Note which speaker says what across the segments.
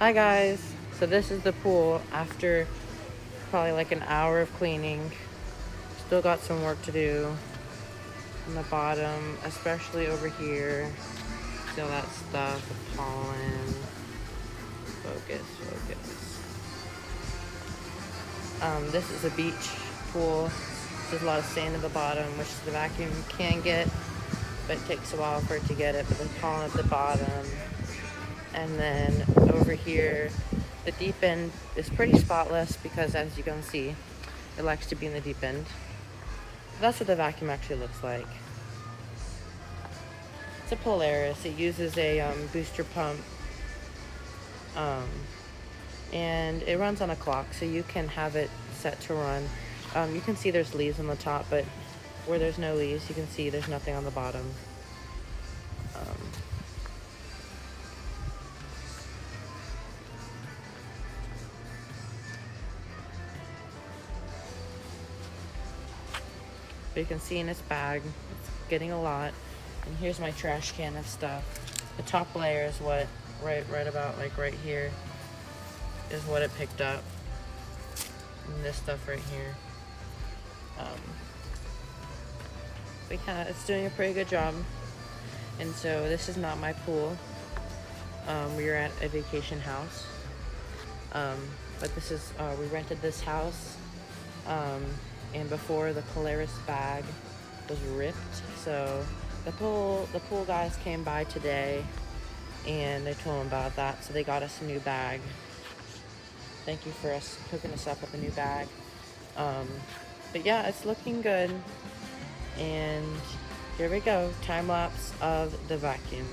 Speaker 1: Hi guys, so this is the pool after probably like an hour of cleaning. Still got some work to do on the bottom, especially over here. See all that stuff, the pollen. Focus. This is a beach pool. There's a lot of sand at the bottom, which the vacuum can get, but it takes a while for it to get it. But there's pollen at the bottom. And then over here, the deep end is pretty spotless because, as you can see, it likes to be in the deep end. That's what the vacuum actually looks like. It's a Polaris. It uses a booster pump, and it runs on a clock, so you can have it set to run. You can see there's leaves on the top, but where there's no leaves, you can see there's nothing on the bottom. But you can see in its bag, it's getting a lot. And here's my trash can of stuff. The top layer is what, right about like right here, is what it picked up. And this stuff right here. But yeah, it's doing a pretty good job. And so this is not my pool. We were at a vacation house. But this is, we rented this house. And before, the Polaris bag was ripped, so the pool guys came by today and they told them about that, so they got us a new bag. Thank you for hooking us up with a new bag. But yeah, it's looking good. And here we go, time lapse of the vacuum.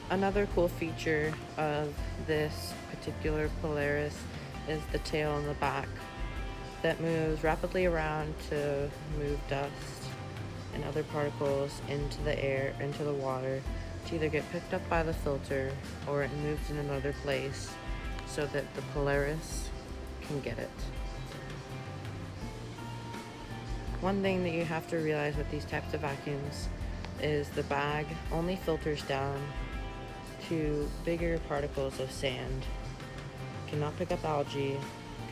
Speaker 1: Another cool feature of this particular Polaris is the tail on the back that moves rapidly around to move dust and other particles into the air, into the water, to either get picked up by the filter or it moves in another place so that the Polaris can get it. One thing that you have to realize with these types of vacuums is the bag only filters down to bigger particles of sand. Cannot pick up algae,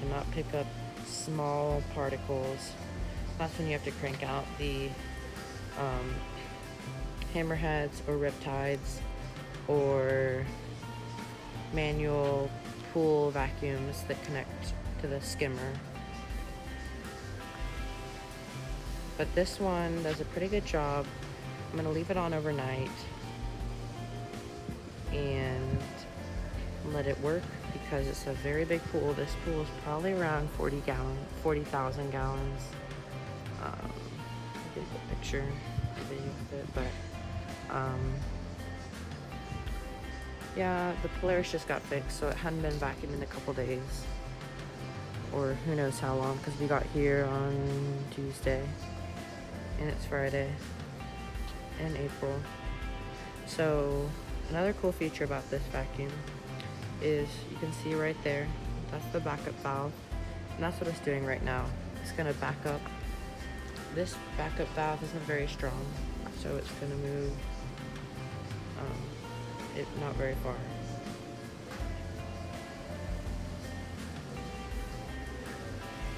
Speaker 1: cannot pick up small particles. That's when you have to crank out the hammerheads or riptides or manual pool vacuums that connect to the skimmer. But this one does a pretty good job. I'm gonna leave it on overnight and let it work because it's a very big pool. This pool is probably around 40,000 gallons. I did a picture of it, but yeah, the Polaris just got fixed, so it hadn't been vacuumed in a couple days, or who knows how long, because we got here on Tuesday and it's Friday in April. So another cool feature about this vacuum is you can see right there, that's the backup valve, and that's what it's doing right now. It's gonna back up. This backup valve isn't very strong, so it's gonna move it not very far.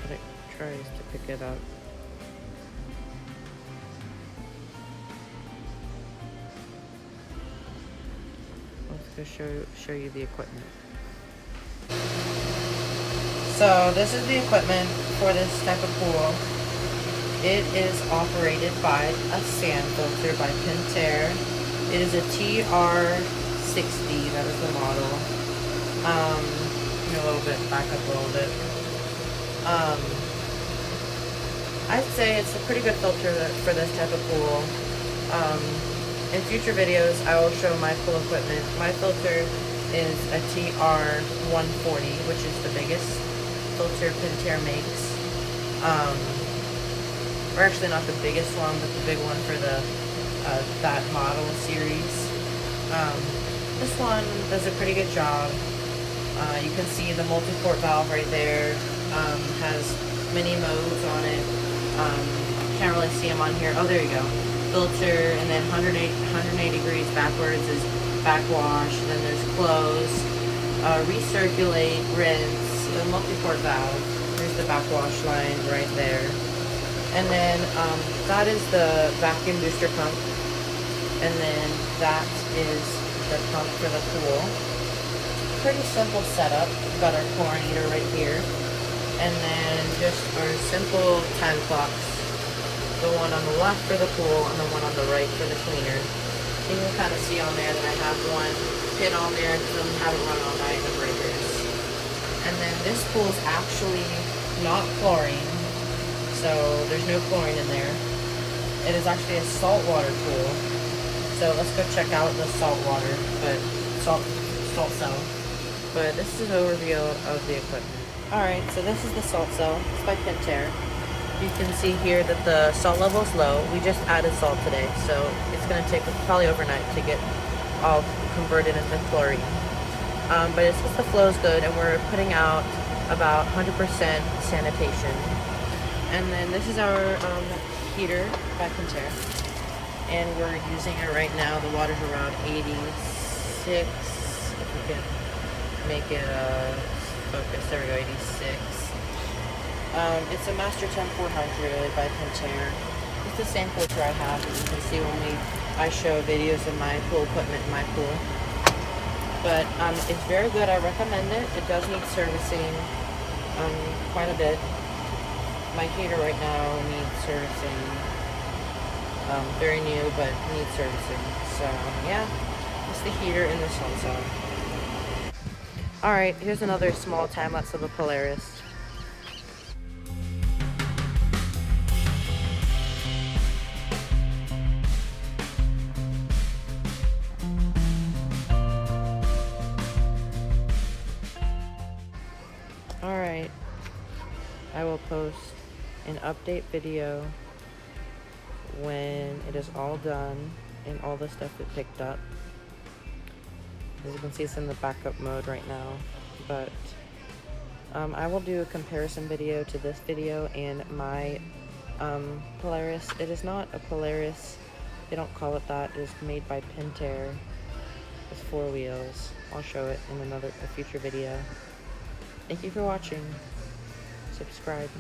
Speaker 1: But it tries to pick it up. Let's go show you the equipment. So this is the equipment for this type of pool. It is operated by a sand filter by Pentair. It is a TR60, that is the model. A little bit, back up a little bit. I'd say it's a pretty good filter for this type of pool. In future videos, I will show my pool equipment. My filter is a TR140, which is the biggest filter Pentair makes. Or actually not the biggest one, but the big one for the that model series. This one does a pretty good job. You can see the multi-port valve right there. Has many modes on it. Can't really see them on here. Oh, there you go. Filter, and then 180 degrees backwards is backwash. And then there's close, recirculate, rinse, the multi-port valve. There's the backwash line right there. And then that is the vacuum booster pump. And then that is the pump for the pool. Pretty simple setup. We've got our chlorinator right here. And then just our simple time clocks. The one on the left for the pool and the one on the right for the cleaner. You can kind of see on there that I have one pin on there because I'm having run all night, the breakers. And then this pool is actually not chlorine. So there's no chlorine in there. It is actually a saltwater pool. So let's go check out the saltwater, but salt cell. But this is an overview of the equipment. Alright, so this is the salt cell. It's by Pentair. You can see here that the salt level is low. We just added salt today, so it's going to take probably overnight to get all converted into chlorine. But it's just the flow is good, and we're putting out about 100% sanitation. And then this is our heater by Pentair, and we're using it right now. The water's around 86. If we can make it focus, there we go, 86. It's a Master 10400 by Pentair. It's the same filter I have, as you can see when I show videos of my pool equipment in my pool. But it's very good. I recommend it. It does need servicing quite a bit. My heater right now needs servicing. Very new, but needs servicing. So yeah, it's the heater in the salt cell. Alright, here's another small time lapse of the Polaris. Alright, I will post an update video when it is all done and all the stuff is picked up. As you can see, it's in the backup mode right now, but I will do a comparison video to this video and my Polaris. It is not a Polaris, they don't call it that. It is made by Pentair. It's 4 wheels. I'll show it in a future video. Thank you for watching. Subscribe.